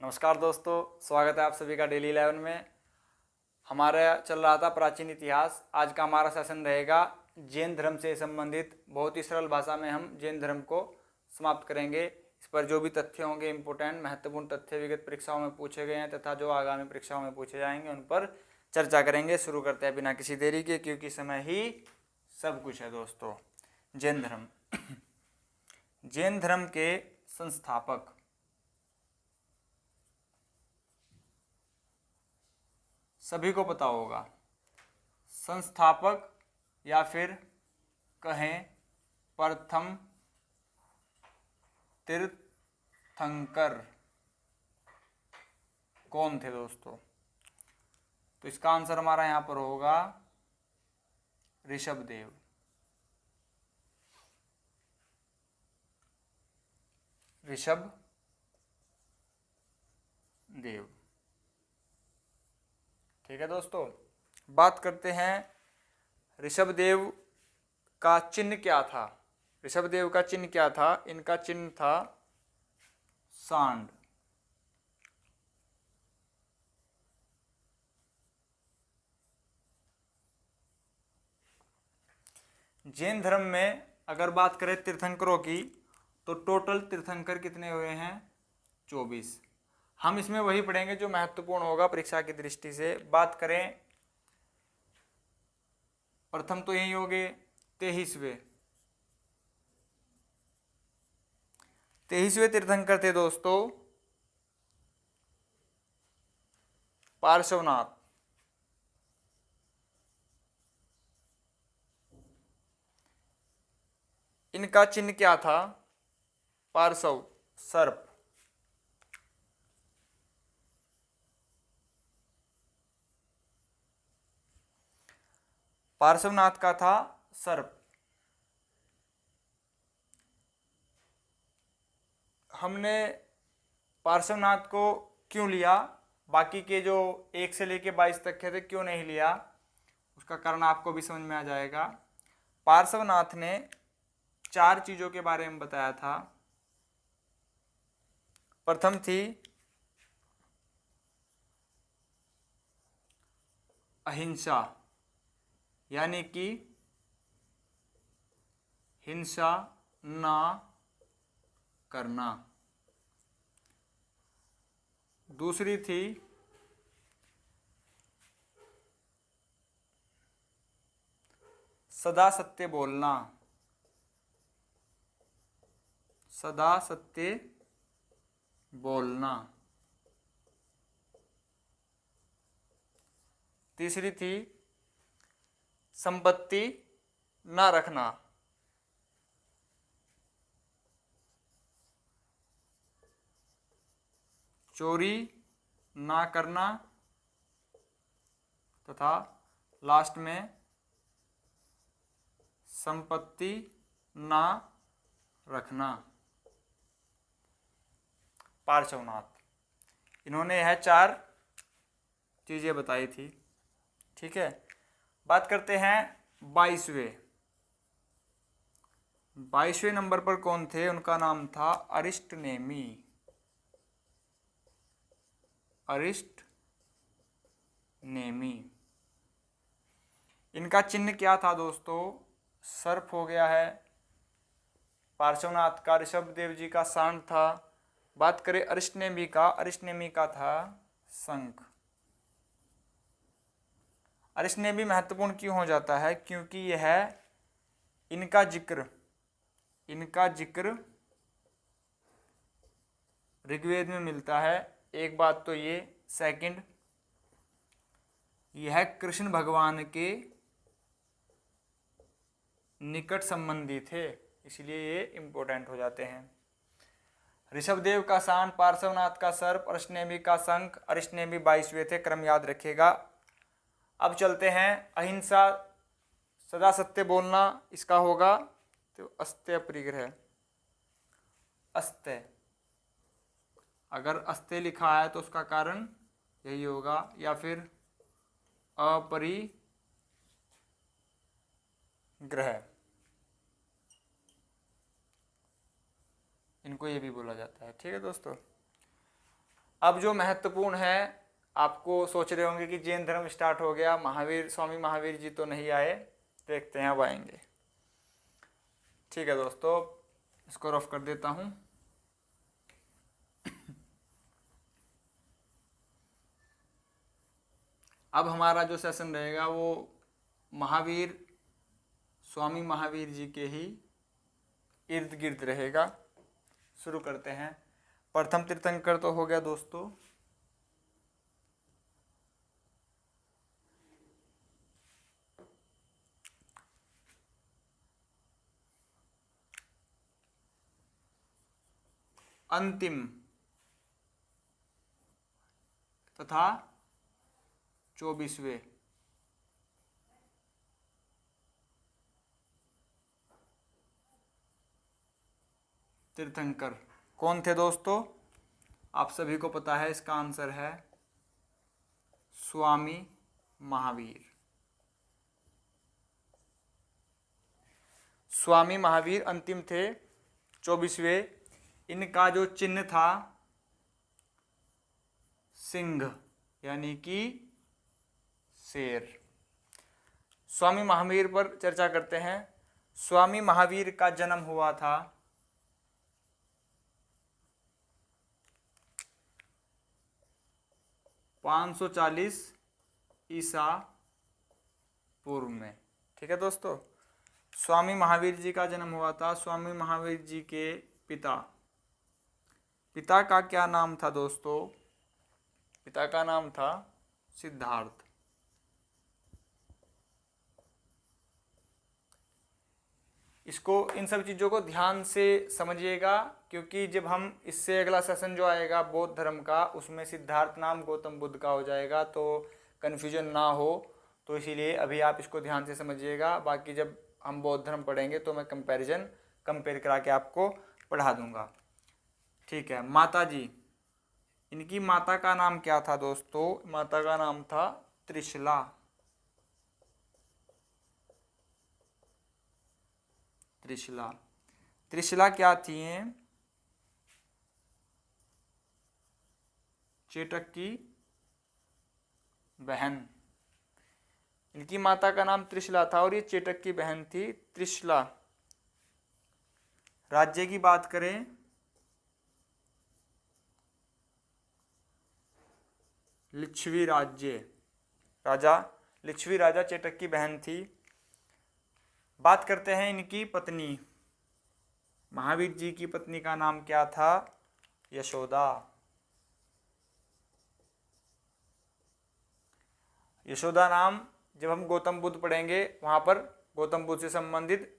नमस्कार दोस्तों, स्वागत है आप सभी का डेली 11 में। हमारा चल रहा था प्राचीन इतिहास। आज का हमारा सेशन रहेगा जैन धर्म से संबंधित। बहुत ही सरल भाषा में हम जैन धर्म को समाप्त करेंगे। इस पर जो भी तथ्य होंगे, इंपॉर्टेंट महत्वपूर्ण तथ्य विगत परीक्षाओं में पूछे गए हैं तथा जो आगामी परीक्षाओं में पूछे जाएंगे, उन पर चर्चा करेंगे। शुरू करते हैं बिना किसी देरी के, क्योंकि समय ही सब कुछ है दोस्तों। जैन धर्म जैन धर्म के संस्थापक सभी को पता होगा। संस्थापक या फिर कहें प्रथम तीर्थंकर कौन थे दोस्तों? तो इसका आंसर हमारा यहां पर होगा ऋषभदेव। ऋषभदेव, ठीक है दोस्तों। बात करते हैं ऋषभदेव का चिन्ह क्या था। ऋषभदेव का चिन्ह क्या था? इनका चिन्ह था सांड। जैन धर्म में अगर बात करें तीर्थंकरों की, तो टोटल तीर्थंकर कितने हुए हैं? 24। हम इसमें वही पढ़ेंगे जो महत्वपूर्ण होगा परीक्षा की दृष्टि से। बात करें, प्रथम तो यही हो गए 23वें तीर्थंकर थे दोस्तों पार्श्वनाथ। इनका चिन्ह क्या था? पार्श्व, सर्प। पार्श्वनाथ का था सर्प। हमने पार्श्वनाथ को क्यों लिया, बाकी के जो 1 से लेके 22 तक थे क्यों नहीं लिया, उसका कारण आपको भी समझ में आ जाएगा। पार्श्वनाथ ने 4 चीजों के बारे में बताया था। प्रथम थी अहिंसा, यानी कि हिंसा ना करना। दूसरी थी सदा सत्य बोलना। सदा सत्य बोलना। तीसरी थी संपत्ति ना रखना। चोरी ना करना। तथा लास्ट में संपत्ति ना रखना। पार्श्वनाथ, इन्होंने यह 4 चीजें बताई थी। ठीक है, बात करते हैं 22वें नंबर पर कौन थे? उनका नाम था अरिस्टनेमी। अरिस्टनेमी। इनका चिन्ह क्या था दोस्तों? सर्प हो गया है। पार्श्वनाथ का, ऋषभदेव जी का सांड था। बात करें अरिस्टनेमी का था शंख। अरिस्टनेमी महत्वपूर्ण क्यों हो जाता है? क्योंकि यह इनका जिक्र ऋग्वेद में मिलता है। एक बात तो ये। सेकंड, यह कृष्ण भगवान के निकट संबंधी थे, इसलिए ये इंपॉर्टेंट हो जाते हैं। ऋषभदेव का सांड, पार्श्वनाथ का सर्प, अरिस्टनेमी का शंख। अरिस्टनेमी 22वें थे, क्रम याद रखिएगा। अब चलते हैं अहिंसा, सदा सत्य बोलना, इसका होगा तो अस्त्य परिग्रह। अस्त्य, अगर अस्त्य लिखा है तो उसका कारण यही होगा, या फिर अपरिग्रह, इनको ये भी बोला जाता है। ठीक है दोस्तों। अब जो महत्वपूर्ण है, आपको सोच रहे होंगे कि जैन धर्म स्टार्ट हो गया, महावीर स्वामी महावीर जी तो नहीं आए, देखते हैं अब आएंगे। ठीक है दोस्तों, इसको रफ कर देता हूँ। अब हमारा जो सेशन रहेगा वो महावीर स्वामी महावीर जी के ही इर्द गिर्द रहेगा। शुरू करते हैं। प्रथम तीर्थंकर तो हो गया दोस्तों, अंतिम तथा 24वें तीर्थंकर कौन थे दोस्तों? आप सभी को पता है, इसका आंसर है स्वामी महावीर। स्वामी महावीर अंतिम थे, 24वें। इनका जो चिन्ह था सिंह, यानी कि शेर। स्वामी महावीर पर चर्चा करते हैं। स्वामी महावीर का जन्म हुआ था 540 ईसा पूर्व में। ठीक है दोस्तों, स्वामी महावीर जी का जन्म हुआ था। स्वामी महावीर जी के पिता का क्या नाम था दोस्तों? पिता का नाम था सिद्धार्थ। इसको, इन सब चीज़ों को ध्यान से समझिएगा, क्योंकि जब हम इससे अगला सेशन जो आएगा बौद्ध धर्म का, उसमें सिद्धार्थ नाम गौतम बुद्ध का हो जाएगा, तो कन्फ्यूजन ना हो। तो इसीलिए अभी आप इसको ध्यान से समझिएगा। बाकी जब हम बौद्ध धर्म पढ़ेंगे तो मैं कंपेयर करा के आपको पढ़ा दूंगा। ठीक है। माता जी, इनकी माता का नाम क्या था दोस्तों? माता का नाम था त्रिशला। त्रिशला क्या थी? चेटक की बहन। इनकी माता का नाम त्रिशला था और ये चेटक की बहन थी त्रिशला। राज्य की बात करें, लिच्छवी राज्य, राजा लिच्छवी राजा चेटक की बहन थी। बात करते हैं इनकी पत्नी, महावीर जी की पत्नी का नाम क्या था? यशोदा। यशोदा नाम जब हम गौतम बुद्ध पढ़ेंगे वहाँ पर गौतम बुद्ध से संबंधित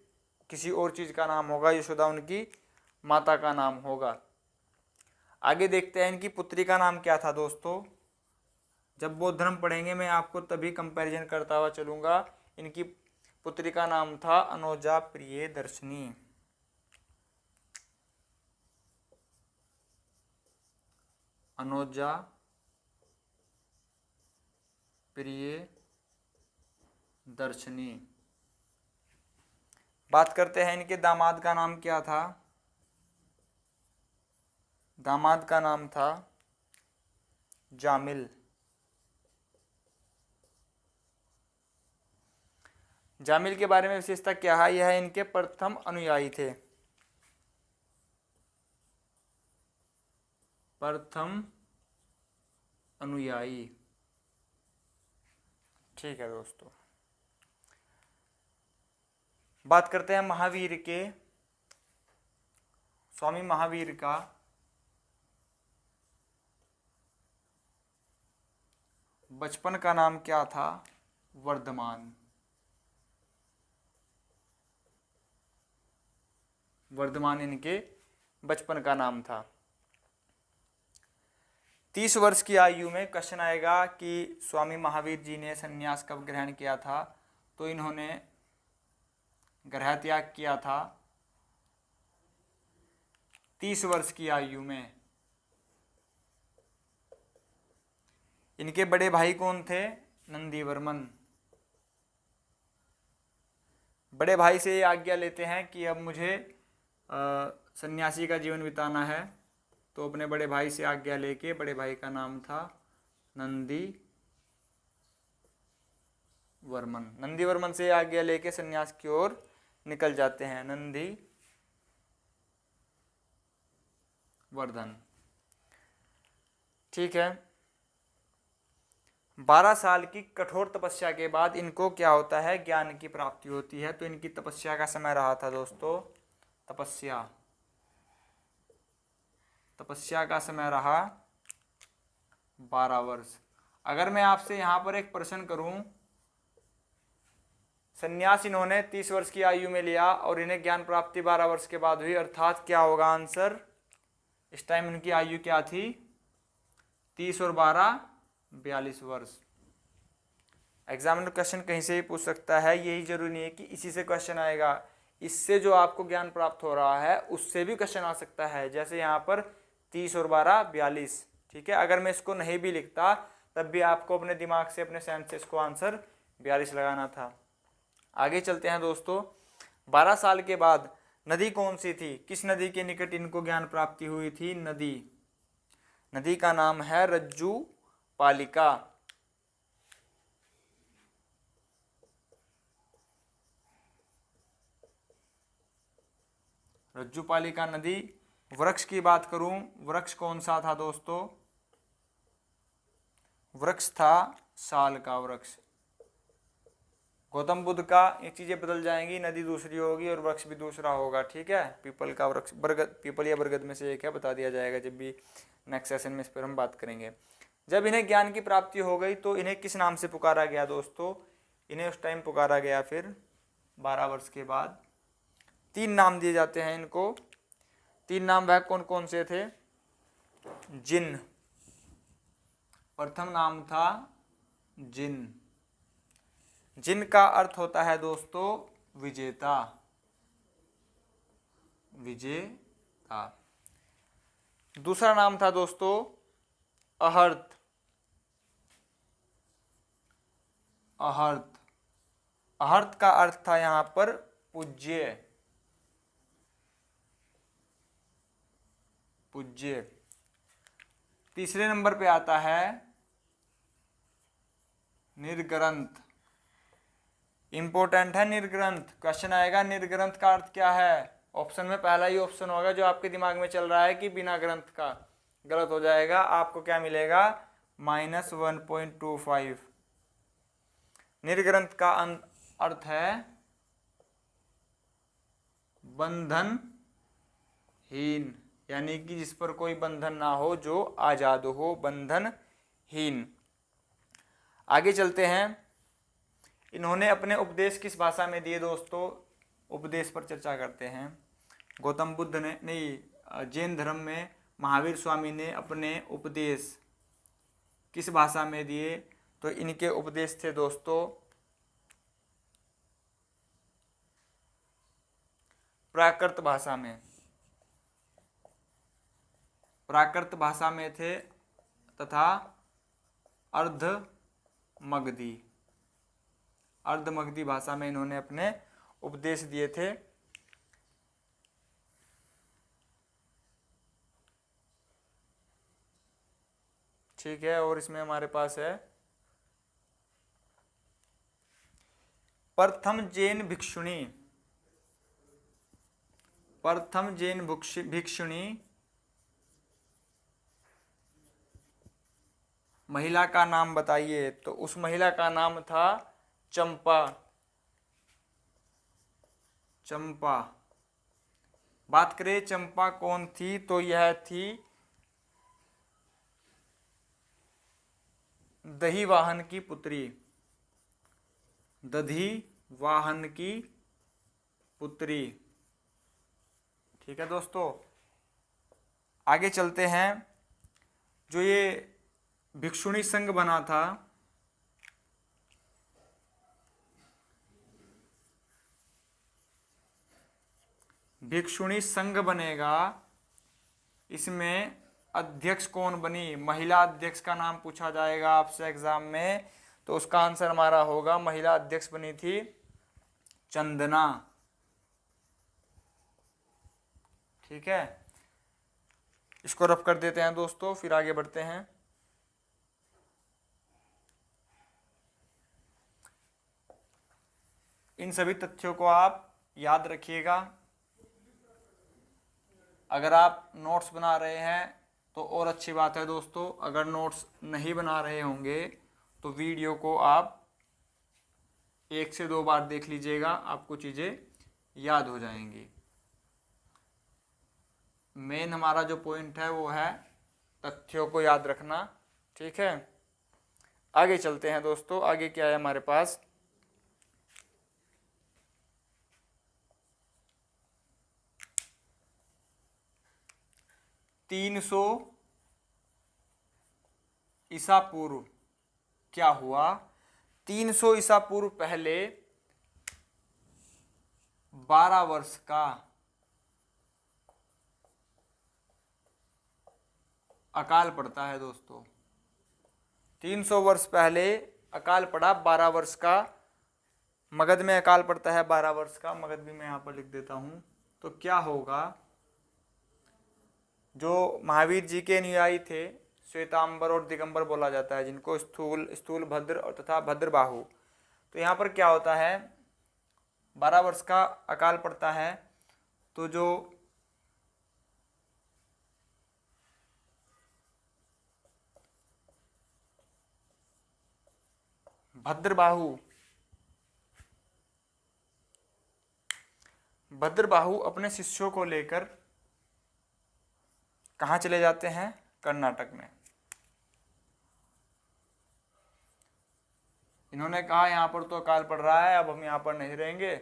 किसी और चीज़ का नाम होगा, यशोदा उनकी माता का नाम होगा। आगे देखते हैं इनकी पुत्री का नाम क्या था दोस्तों? जब बौद्ध धर्म पढ़ेंगे मैं आपको तभी कंपैरिजन करता हुआ चलूँगा। इनकी पुत्री का नाम था अनोजा प्रियदर्शनी। अनोजा प्रियदर्शनी। बात करते हैं इनके दामाद का नाम क्या था? दामाद का नाम था जामिल। जामिल के बारे में विशेषता क्या है? यह इनके प्रथम अनुयायी थे। प्रथम अनुयायी। ठीक है दोस्तों, बात करते हैं महावीर के, स्वामी महावीर का बचपन का नाम क्या था? वर्धमान। वर्धमान इनके बचपन का नाम था। 30 वर्ष की आयु में क्वेश्चन आएगा कि स्वामी महावीर जी ने संन्यास कब ग्रहण किया था? तो इन्होंने ग्रह त्याग किया था 30 वर्ष की आयु में। इनके बड़े भाई कौन थे? नंदीवर्मन। बड़े भाई से आज्ञा लेते हैं कि अब मुझे सन्यासी का जीवन बिताना है, तो अपने बड़े भाई से आज्ञा लेके, बड़े भाई का नाम था नंदी वर्मन, नंदी वर्मन से आज्ञा लेके सन्यास की ओर निकल जाते हैं। नंदी वर्धन, ठीक है। 12 साल की कठोर तपस्या के बाद इनको क्या होता है, ज्ञान की प्राप्ति होती है। तो इनकी तपस्या का समय रहा था दोस्तों, तपस्या का समय रहा 12 वर्ष। अगर मैं आपसे यहाँ पर एक प्रश्न करूं, संन्यास इन्होंने 30 वर्ष की आयु में लिया और इन्हें ज्ञान प्राप्ति 12 वर्ष के बाद हुई, अर्थात क्या होगा आंसर, इस टाइम इनकी आयु क्या थी, 30 और 12 42 वर्ष। एग्जामिनर क्वेश्चन कहीं से भी पूछ सकता है, यही जरूरी नहीं है कि इसी से क्वेश्चन आएगा, इससे जो आपको ज्ञान प्राप्त हो रहा है उससे भी क्वेश्चन आ सकता है। जैसे यहाँ पर 30 और 12 42, ठीक है। अगर मैं इसको नहीं भी लिखता तब भी आपको अपने दिमाग से, अपने सेंस से इसको आंसर 42 लगाना था। आगे चलते हैं दोस्तों। 12 साल के बाद नदी कौन सी थी, किस नदी के निकट इनको ज्ञान प्राप्ति हुई थी, नदी का नाम है रज्जु पालिका। रज्जु पालिका नदी। वृक्ष की बात करूं, वृक्ष कौन सा था दोस्तों, वृक्ष था साल का वृक्ष। गौतम बुद्ध का ये चीजें बदल जाएंगी, नदी दूसरी होगी और वृक्ष भी दूसरा होगा, ठीक है। पीपल का वृक्ष, बरगद, पीपल या बरगद में से एक है, बता दिया जाएगा जब भी नेक्स्ट सेशन में इस पर हम बात करेंगे। जब इन्हें ज्ञान की प्राप्ति हो गई तो इन्हें किस नाम से पुकारा गया दोस्तों, इन्हें उस टाइम पुकारा गया, फिर 12 वर्ष के बाद 3 नाम दिए जाते हैं इनको। 3 नाम वह कौन कौन से थे, जिन, प्रथम नाम था जिन। जिन का अर्थ होता है दोस्तों विजेता, विजेता। दूसरा नाम था दोस्तों अहर्त, अहर्त का अर्थ था यहां पर पूज्य, तीसरे नंबर पे आता है निर्ग्रंथ, इंपॉर्टेंट है निर्ग्रंथ। क्वेश्चन आएगा निर्ग्रंथ का अर्थ क्या है, ऑप्शन में पहला ही ऑप्शन होगा जो आपके दिमाग में चल रहा है कि बिना ग्रंथ का, गलत हो जाएगा। आपको क्या मिलेगा, -1.25। निर्ग्रंथ का अर्थ है बंधनहीन, यानी कि जिस पर कोई बंधन ना हो, जो आजाद हो, बंधनहीन। आगे चलते हैं। इन्होंने अपने उपदेश किस भाषा में दिए दोस्तों, उपदेश पर चर्चा करते हैं। गौतम बुद्ध ने, नहीं, जैन धर्म में महावीर स्वामी ने अपने उपदेश किस भाषा में दिए, तो इनके उपदेश थे दोस्तों प्राकृत भाषा में, प्राकृत भाषा में थे तथा अर्धमगधी भाषा में इन्होंने अपने उपदेश दिए थे। ठीक है, और इसमें हमारे पास है प्रथम जैन भिक्षुणी महिला का नाम बताइए, तो उस महिला का नाम था चंपा। बात करें चंपा कौन थी, तो यह थी दधिवाहन की पुत्री। ठीक है दोस्तों, आगे चलते हैं। जो ये भिक्षुणी संघ बना था, भिक्षुणी संघ बनेगा, इसमें अध्यक्ष कौन बनी, महिला अध्यक्ष का नाम पूछा जाएगा आपसे एग्जाम में, तो उसका आंसर हमारा होगा महिला अध्यक्ष बनी थी चंदना। ठीक है, इसको रफ कर देते हैं दोस्तों, फिर आगे बढ़ते हैं। इन सभी तथ्यों को आप याद रखिएगा। अगर आप नोट्स बना रहे हैं तो और अच्छी बात है दोस्तों, अगर नोट्स नहीं बना रहे होंगे तो वीडियो को आप 1 से 2 बार देख लीजिएगा, आपको चीज़ें याद हो जाएंगी। मेन हमारा जो पॉइंट है वो है तथ्यों को याद रखना, ठीक है। आगे चलते हैं दोस्तों, आगे क्या है हमारे पास। तीन सौ ईसा पूर्व क्या हुआ। 300 ईसा पूर्व पहले 12 वर्ष का अकाल पड़ता है दोस्तों। 300 वर्ष पहले अकाल पड़ा 12 वर्ष का। मगध में अकाल पड़ता है 12 वर्ष का, मगध भी मैं यहाँ पर लिख देता हूँ। तो क्या होगा, जो महावीर जी के अनुयायी थे, श्वेतांबर और दिगंबर बोला जाता है, जिनको स्थूल भद्र और तथा भद्रबाहु। तो यहाँ पर क्या होता है, 12 वर्ष का अकाल पड़ता है। तो जो भद्रबाहु अपने शिष्यों को लेकर कहाँ चले जाते हैं, कर्नाटक में। इन्होंने कहा यहाँ पर तो अकाल पड़ रहा है, अब हम यहाँ पर नहीं रहेंगे,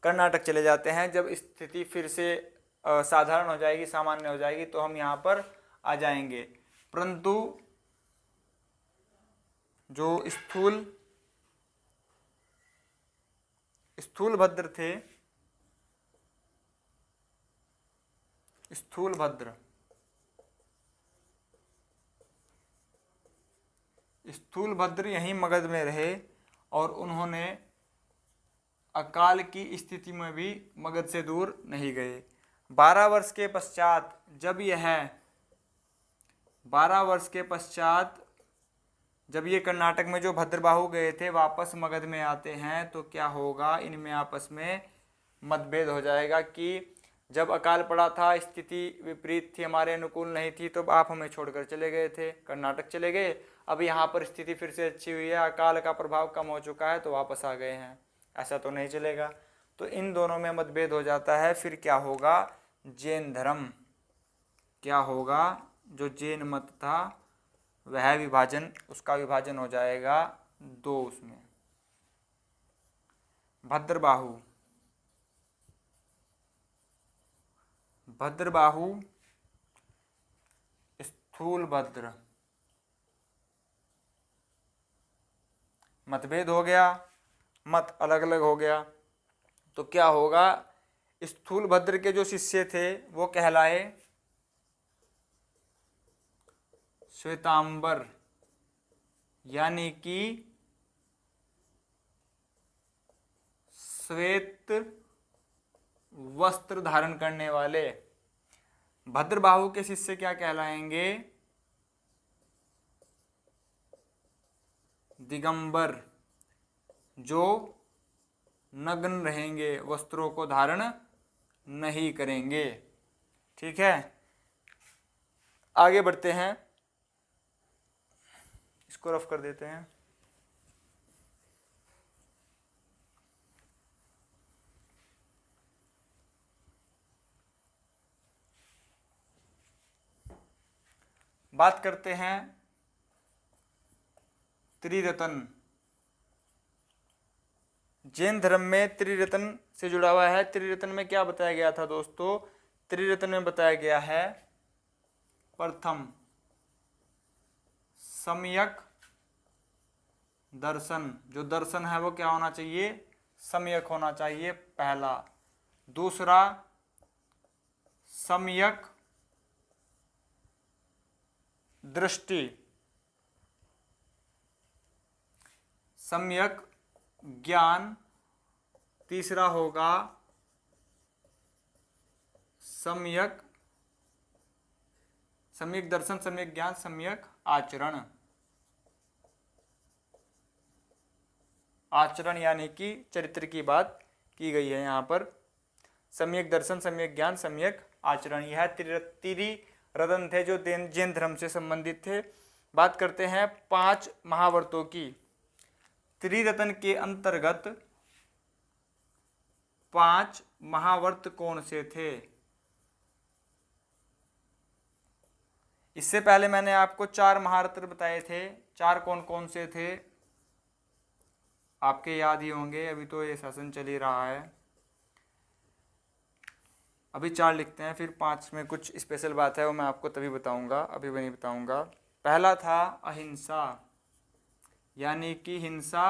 कर्नाटक चले जाते हैं। जब स्थिति फिर से साधारण हो जाएगी, सामान्य हो जाएगी, तो हम यहाँ पर आ जाएंगे। परंतु जो स्थूल भद्र थे, स्थूल भद्र यहीं मगध में रहे और उन्होंने अकाल की स्थिति में भी मगध से दूर नहीं गए। 12 वर्ष के पश्चात जब ये कर्नाटक में जो भद्रबाहु गए थे वापस मगध में आते हैं, तो क्या होगा, इनमें आपस में मतभेद हो जाएगा कि जब अकाल पड़ा था स्थिति विपरीत थी, हमारे अनुकूल नहीं थी, तो आप हमें छोड़कर चले गए थे, कर्नाटक चले गए। अब यहाँ पर स्थिति फिर से अच्छी हुई है, अकाल का प्रभाव कम हो चुका है, तो वापस आ गए हैं, ऐसा तो नहीं चलेगा। तो इन दोनों में मतभेद हो जाता है। फिर क्या होगा, जैन धर्म क्या होगा, जो जैन मत था वह उसका विभाजन हो जाएगा 2 उसमें। भद्रबाहु स्थूल भद्र, मतभेद हो गया, मत अलग अलग हो गया। तो क्या होगा, स्थूल भद्र के जो शिष्य थे वो कहलाए श्वेतांबर, यानी कि श्वेत वस्त्र धारण करने वाले। भद्रबाहु के शिष्य क्या कहलाएंगे, दिगंबर, जो नग्न रहेंगे, वस्त्रों को धारण नहीं करेंगे। ठीक है, आगे बढ़ते हैं, इसको रफ कर देते हैं। बात करते हैं त्रिरत्न। जैन धर्म में त्रिरत्न से जुड़ा हुआ है। त्रिरत्न में क्या बताया गया था दोस्तों, त्रिरत्न में बताया गया है, प्रथम सम्यक दर्शन, जो दर्शन है वो क्या होना चाहिए, सम्यक होना चाहिए, पहला। दूसरा सम्यक दृष्टि, सम्यक ज्ञान। तीसरा होगा सम्यक सम्यक दर्शन, सम्यक ज्ञान, सम्यक आचरण। आचरण यानी कि चरित्र की बात की गई है यहाँ पर। सम्यक दर्शन, सम्यक ज्ञान, सम्यक आचरण, यह त्रिरत्न थे जो जैन धर्म से संबंधित थे। बात करते हैं 5 महावर्तों की। त्रिरत्न के अंतर्गत 5 महावर्त कौन से थे? इससे पहले मैंने आपको 4 महारत्न बताए थे। 4 कौन कौन से थे आपके याद ही होंगे, अभी तो ये शासन चल ही रहा है। अभी 4 लिखते हैं, फिर 5 में कुछ स्पेशल बात है वो मैं आपको तभी बताऊंगा, अभी मैं नहीं बताऊंगा। पहला था अहिंसा, यानी कि हिंसा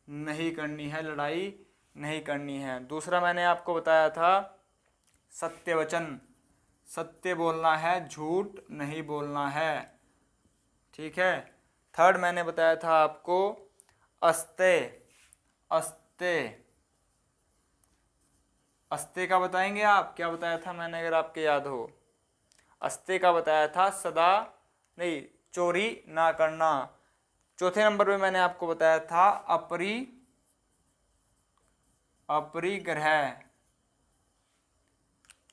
नहीं करनी है, लड़ाई नहीं करनी है। दूसरा मैंने आपको बताया था सत्यवचन, सत्य बोलना है, झूठ नहीं बोलना है, ठीक है। थर्ड मैंने बताया था आपको अस्तेय, अस्तेय, अस्तेय का बताएंगे आप, क्या बताया था मैंने अगर आपके याद हो? अस्तेय का बताया था सदा नहीं, चोरी ना करना। चौथे नंबर पे मैंने आपको बताया था अपरिग्रह,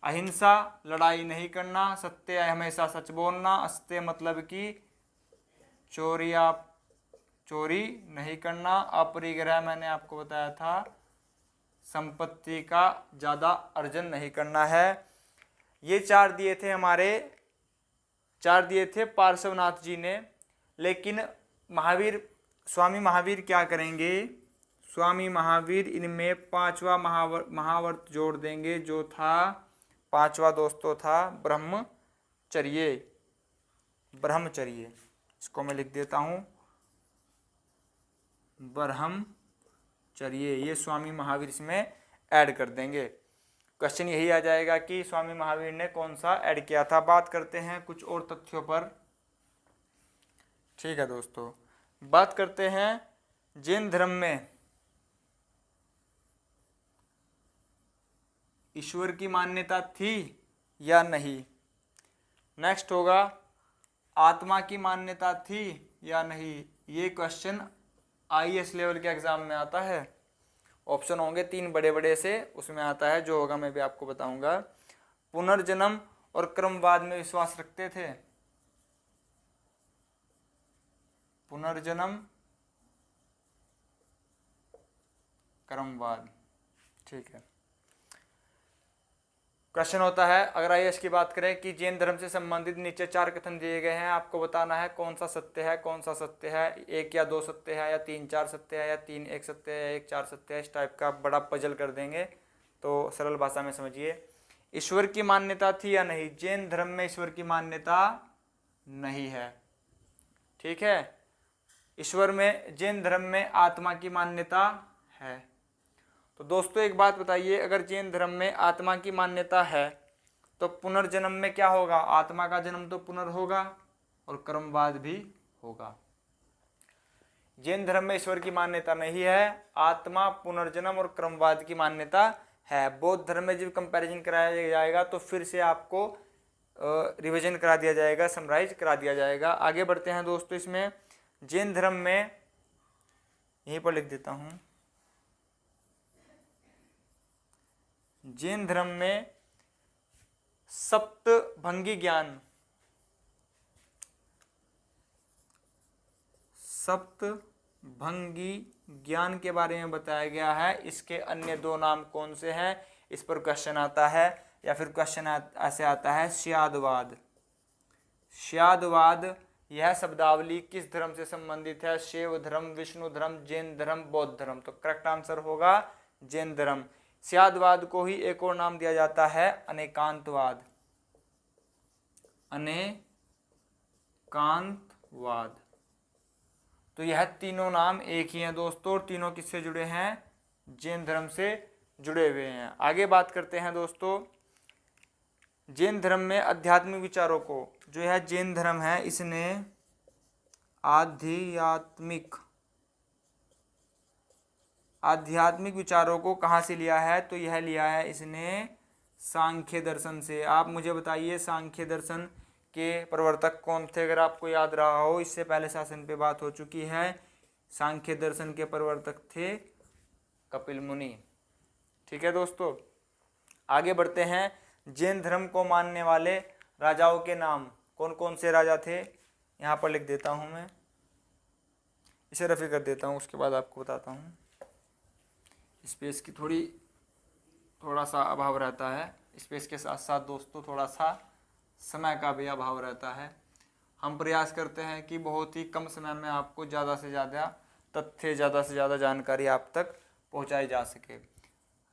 अहिंसा लड़ाई नहीं करना, सत्य हमेशा सच बोलना, अस्तेय मतलब कि चोरी नहीं करना, अपरिग्रह मैंने आपको बताया था संपत्ति का ज़्यादा अर्जन नहीं करना है। ये 4 दिए थे हमारे, 4 दिए थे पार्श्वनाथ जी ने। लेकिन स्वामी महावीर क्या करेंगे? स्वामी महावीर इनमें 5वां महावर्त जोड़ देंगे, जो था 5वां दोस्तों था ब्रह्मचर्य। ब्रह्मचर्य इसको मैं लिख देता हूँ, ब्रह्मचर्य, ये स्वामी महावीर इसमें ऐड कर देंगे। क्वेश्चन यही आ जाएगा कि स्वामी महावीर ने कौन सा ऐड किया था। बात करते हैं कुछ और तथ्यों पर, ठीक है दोस्तों। बात करते हैं जैन धर्म में ईश्वर की मान्यता थी या नहीं। नेक्स्ट होगा आत्मा की मान्यता थी या नहीं। ये क्वेश्चन आईएएस लेवल के एग्जाम में आता है। ऑप्शन होंगे 3 बड़े बड़े से, उसमें आता है, जो होगा मैं भी आपको बताऊंगा। पुनर्जन्म और क्रमवाद में विश्वास रखते थे। पुनर्जन्म, क्रमवाद, ठीक है। क्वेश्चन होता है, अगर आईएएस की बात करें कि जैन धर्म से संबंधित नीचे 4 कथन दिए गए हैं, आपको बताना है कौन सा सत्य है, कौन सा सत्य है, 1 या 2 सत्य है, या 3 4 सत्य है, या 3 1 सत्य है, 1 4 सत्य है। इस टाइप का बड़ा पजल कर देंगे, तो सरल भाषा में समझिए। ईश्वर की मान्यता थी या नहीं। जैन धर्म में ईश्वर की मान्यता नहीं है, ठीक है। ईश्वर में, जैन धर्म में आत्मा की मान्यता है। तो दोस्तों एक बात बताइए, अगर जैन धर्म में आत्मा की मान्यता है तो पुनर्जन्म में क्या होगा? आत्मा का जन्म तो पुनर्होगा और कर्मवाद भी होगा। जैन धर्म में ईश्वर की मान्यता नहीं है, आत्मा, पुनर्जन्म और क्रमवाद की मान्यता है। बौद्ध धर्म में जब कंपैरिजन कराया जाएगा तो फिर से आपको रिवीजन करा दिया जाएगा, समराइज करा दिया जाएगा। आगे बढ़ते हैं दोस्तों। इसमें जैन धर्म में, यहीं पर लिख देता हूँ, जैन धर्म में सप्तभंगी ज्ञान, सप्तभंगी ज्ञान के बारे में बताया गया है। इसके अन्य 2 नाम कौन से हैं, इस पर क्वेश्चन आता है। या फिर क्वेश्चन ऐसे आता है स्यादवाद। स्यादवाद यह शब्दावली किस धर्म से संबंधित है? शैव धर्म, विष्णु धर्म, जैन धर्म, बौद्ध धर्म। तो करेक्ट आंसर होगा जैन धर्म। स्यादवाद को ही एक और नाम दिया जाता है अनेकांतवाद। अनेकांतवाद। तो यह तीनों नाम एक ही हैं दोस्तों, और तीनों किससे जुड़े हैं? जैन धर्म से जुड़े हुए हैं। आगे बात करते हैं दोस्तों, जैन धर्म में आध्यात्मिक विचारों को, जो यह जैन धर्म है इसने आध्यात्मिक विचारों को कहाँ से लिया है? तो यह लिया है इसने सांख्य दर्शन से। आप मुझे बताइए सांख्य दर्शन के प्रवर्तक कौन थे? अगर आपको याद रहा हो, इससे पहले शासन पे बात हो चुकी है। सांख्य दर्शन के प्रवर्तक थे कपिल मुनि। ठीक है दोस्तों, आगे बढ़ते हैं। जैन धर्म को मानने वाले राजाओं के नाम कौन कौन से राजा थे? यहाँ पर लिख देता हूँ, मैं इसे रफी कर देता हूँ, उसके बाद आपको बताता हूँ। स्पेस की थोड़ा सा अभाव रहता है। स्पेस के साथ साथ दोस्तों थोड़ा सा समय का भी अभाव रहता है। हम प्रयास करते हैं कि बहुत ही कम समय में आपको ज़्यादा से ज़्यादा तथ्य, ज़्यादा से ज़्यादा जानकारी आप तक पहुंचाई जा सके।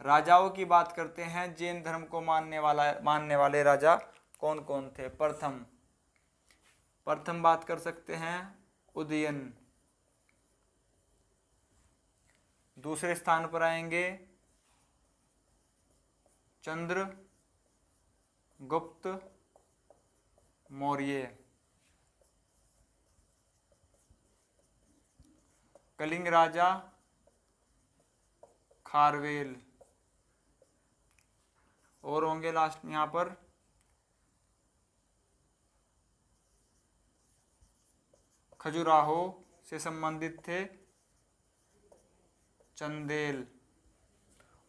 राजाओं की बात करते हैं। जैन धर्म को मानने वाले राजा कौन कौन थे? प्रथम बात कर सकते हैं उदयन। दूसरे स्थान पर आएंगे चंद्रगुप्त मौर्य। कलिंग राजा खारवेल। और होंगे लास्ट में यहाँ पर खजुराहो से संबंधित थे चंदेल।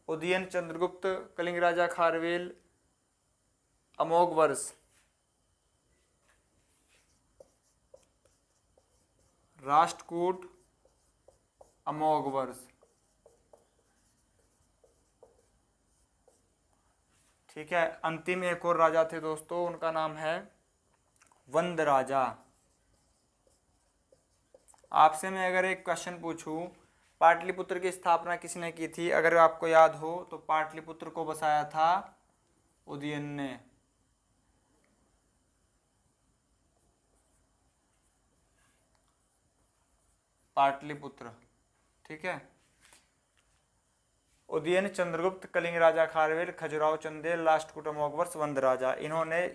उदयन, चंद्रगुप्त, कलिंग राजा खारवेल, अमोघ वर्ष, राष्ट्रकूट, अमोघ वर्ष। ठीक है, अंतिम एक और राजा थे दोस्तों, उनका नाम है वंद राजा। आपसे मैं अगर एक क्वेश्चन पूछूं, पाटलिपुत्र की स्थापना किसने की थी? अगर आपको याद हो तो पाटलिपुत्र को बसाया था उदयन ने। पाटलिपुत्र, ठीक है। उदयन, चंद्रगुप्त, कलिंग राजा खारवेल, खजुराहो, चंदेल, राष्ट्रकूट, अमोघ वर्ष, वंद राजा, इन्होंने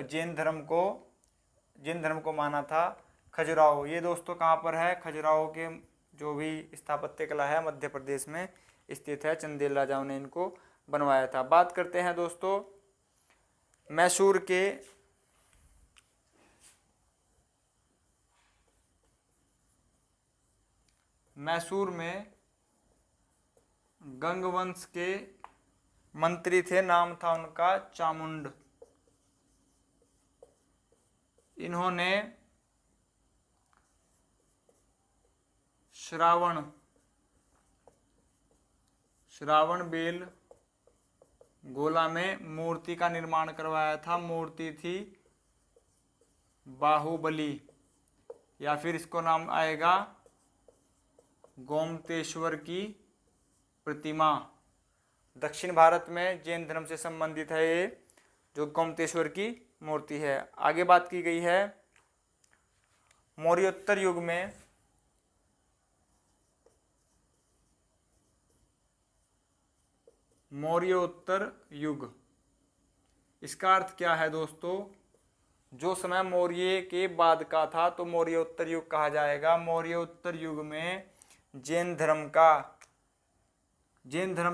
जैन धर्म को माना था। खजुराहो, ये दोस्तों कहाँ पर है? खजुराहो के जो भी स्थापत्य कला है मध्य प्रदेश में स्थित है। चंदेल राजाओं ने इनको बनवाया था। बात करते हैं दोस्तों मैसूर के मैसूर में गंगवंश के मंत्री थे, नाम था उनका चामुंड। इन्होंने श्रावण बेल गोला में मूर्ति का निर्माण करवाया था। मूर्ति थी बाहुबली, या फिर इसको नाम आएगा गोमतेश्वर की प्रतिमा। दक्षिण भारत में जैन धर्म से संबंधित है ये जो गोमतेश्वर की मूर्ति है। आगे बात की गई है मौर्योत्तर युग में मौर्योत्तर युग, इसका अर्थ क्या है दोस्तों? जो समय मौर्य के बाद का था तो मौर्योत्तर युग कहा जाएगा। मौर्योत्तर युग में जैन धर्म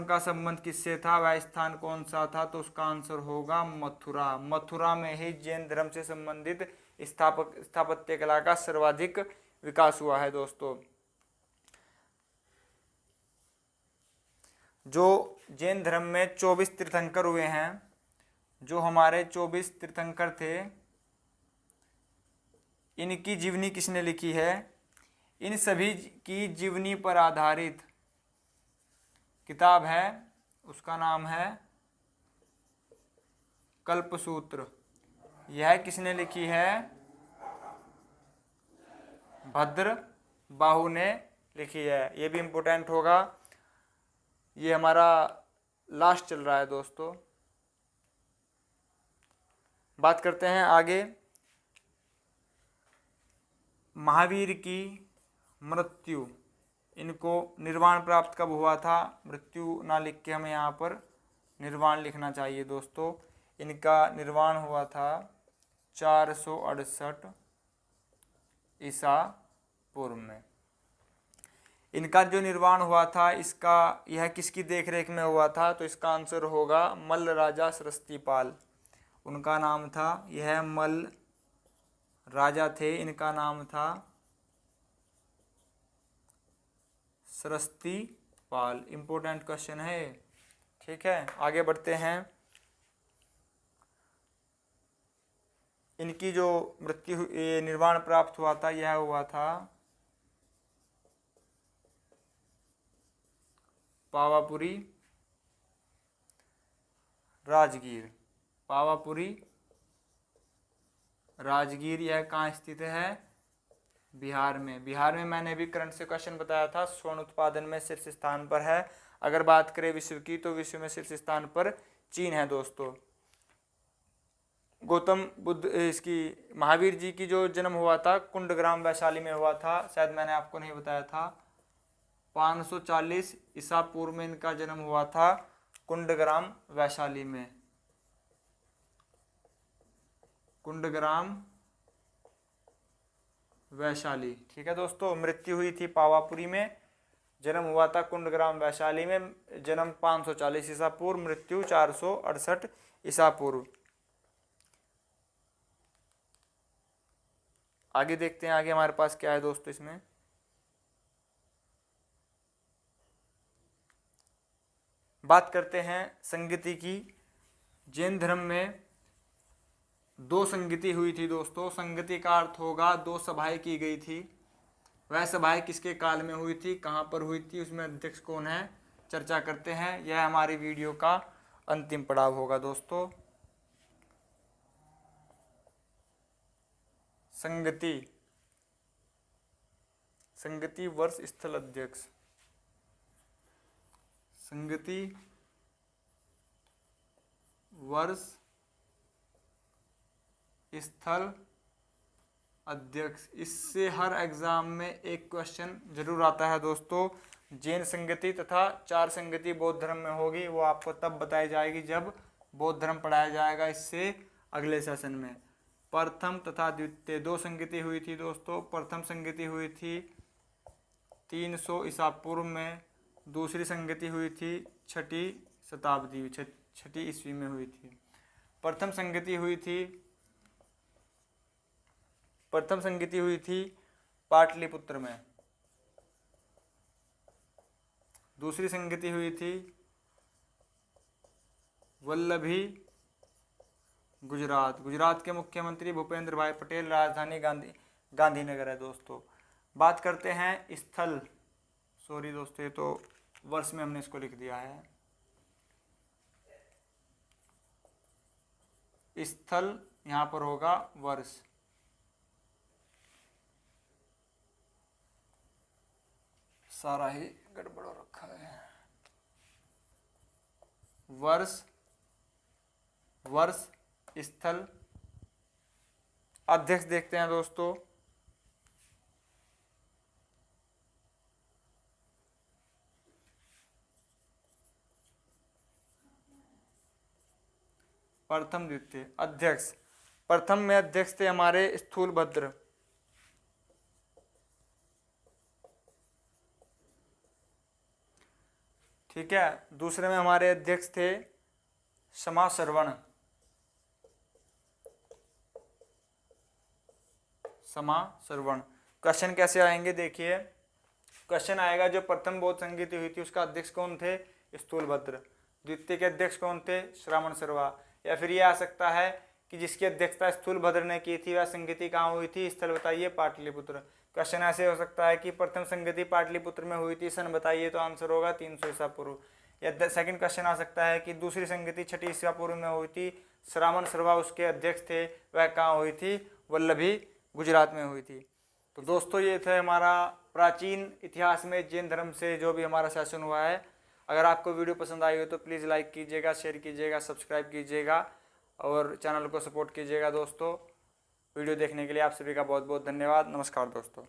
का संबंध किससे था? वह स्थान कौन सा था? तो उसका आंसर होगा मथुरा। मथुरा में ही जैन धर्म से संबंधित स्थापत्य कला का सर्वाधिक विकास हुआ है दोस्तों। जो जैन धर्म में 24 तीर्थंकर हुए हैं, जो हमारे 24 तीर्थंकर थे, इनकी जीवनी किसने लिखी है? इन सभी की जीवनी पर आधारित किताब है, उसका नाम है कल्पसूत्र। यह किसने लिखी है? भद्र बाहु ने लिखी है। ये भी इम्पोर्टेंट होगा। ये हमारा लास्ट चल रहा है दोस्तों। बात करते हैं आगे। महावीर की मृत्यु, इनको निर्वाण प्राप्त कब हुआ था? मृत्यु ना लिख के हमें यहाँ पर निर्वाण लिखना चाहिए दोस्तों। इनका निर्वाण हुआ था 468 ईसा पूर्व में। इनका जो निर्वाण हुआ था यह किसकी देखरेख में हुआ था? तो इसका आंसर होगा मल्ल राजा सरस्वतीपाल। उनका नाम था, यह मल्ल राजा थे, इनका नाम था सरस्ती पाल। इंपॉर्टेंट क्वेश्चन है, ठीक है। आगे बढ़ते हैं। इनकी जो मृत्यु ये निर्वाण प्राप्त हुआ था, यह हुआ था पावापुरी राजगीर। पावापुरी राजगीर यह कहाँ स्थित है? बिहार में। बिहार में मैंने भी करंट से क्वेश्चन बताया था, स्वर्ण उत्पादन में शीर्ष स्थान पर है। अगर बात करें विश्व की, तो विश्व में शीर्ष स्थान पर चीन है दोस्तों। गौतम बुद्ध इसकी महावीर जी की जो जन्म हुआ था कुंडग्राम वैशाली में हुआ था, शायद मैंने आपको नहीं बताया था। 540 ईसा पूर्व में इनका जन्म हुआ था कुंडग्राम वैशाली में। कुंडग्राम वैशाली, ठीक है दोस्तों। मृत्यु हुई थी पावापुरी में, जन्म हुआ था कुंडग्राम वैशाली में। जन्म 540 ईसा पूर्व, मृत्यु 468 ईसा पूर्व। आगे देखते हैं, आगे हमारे पास क्या है दोस्तों। इसमें बात करते हैं संगति की। जैन धर्म में 2 संगति हुई थी दोस्तों। संगति का अर्थ होगा 2 सभाएं की गई थी। वह सभाएं किसके काल में हुई थी, कहाँ पर हुई थी, उसमें अध्यक्ष कौन है, चर्चा करते हैं। यह हमारी वीडियो का अंतिम पड़ाव होगा दोस्तों। संगति वर्ष स्थल अध्यक्ष। संगति वर्ष स्थल अध्यक्ष। इससे हर एग्जाम में एक क्वेश्चन जरूर आता है दोस्तों। जैन संगति तथा 4 संगति बौद्ध धर्म में होगी, वो आपको तब बताई जाएगी जब बौद्ध धर्म पढ़ाया जाएगा इससे अगले सेशन में। प्रथम तथा द्वितीय 2 संगति हुई थी दोस्तों। प्रथम संगति हुई थी 300 ईसा पूर्व में। दूसरी संगति हुई थी 6ठी शताब्दी 6ठी ईस्वी में हुई थी। प्रथम संगति हुई थी पाटलिपुत्र में। दूसरी संगति हुई थी वल्लभी गुजरात। गुजरात के मुख्यमंत्री भूपेंद्र भाई पटेल। राजधानी गांधीनगर है दोस्तों। बात करते हैं स्थल, सॉरी दोस्तों ये तो वर्ष में हमने इसको लिख दिया है। स्थल यहाँ पर होगा वर्ष। सारा ही गड़बड़ हो रखा है। वर्ष स्थल अध्यक्ष देखते हैं दोस्तों। प्रथम द्वितीय अध्यक्ष। प्रथम में अध्यक्ष थे हमारे स्थूलभद्र। ठीक है। दूसरे में हमारे अध्यक्ष थे समाश्रवण। क्वेश्चन कैसे आएंगे देखिए। क्वेश्चन आएगा जो प्रथम बौद्ध संगति हुई थी उसका अध्यक्ष कौन थे, स्थूलभद्र। द्वितीय के अध्यक्ष कौन थे, श्रावण सर्वा। या फिर ये आ सकता है कि जिसकी अध्यक्षता स्थूलभद्र ने की थी वह संगति कहाँ हुई थी, स्थल बताइए, पाटलिपुत्र। क्वेश्चन ऐसे हो सकता है कि प्रथम संगति पाटलिपुत्र में हुई थी, सन बताइए, तो आंसर होगा 300 ईसा पूर्व। या सेकंड क्वेश्चन आ सकता है कि दूसरी संगति 6ठी ईसा पूर्व में हुई थी, श्रावण सर्वा उसके अध्यक्ष थे, वह कहाँ हुई थी, वल्लभी गुजरात में हुई थी। तो दोस्तों ये थे हमारा प्राचीन इतिहास में जैन धर्म से जो भी हमारा सेशन हुआ है। अगर आपको वीडियो पसंद आई हो तो प्लीज़ लाइक कीजिएगा, शेयर कीजिएगा, सब्सक्राइब कीजिएगा और चैनल को सपोर्ट कीजिएगा दोस्तों। वीडियो देखने के लिए आप सभी का बहुत बहुत धन्यवाद। नमस्कार दोस्तों।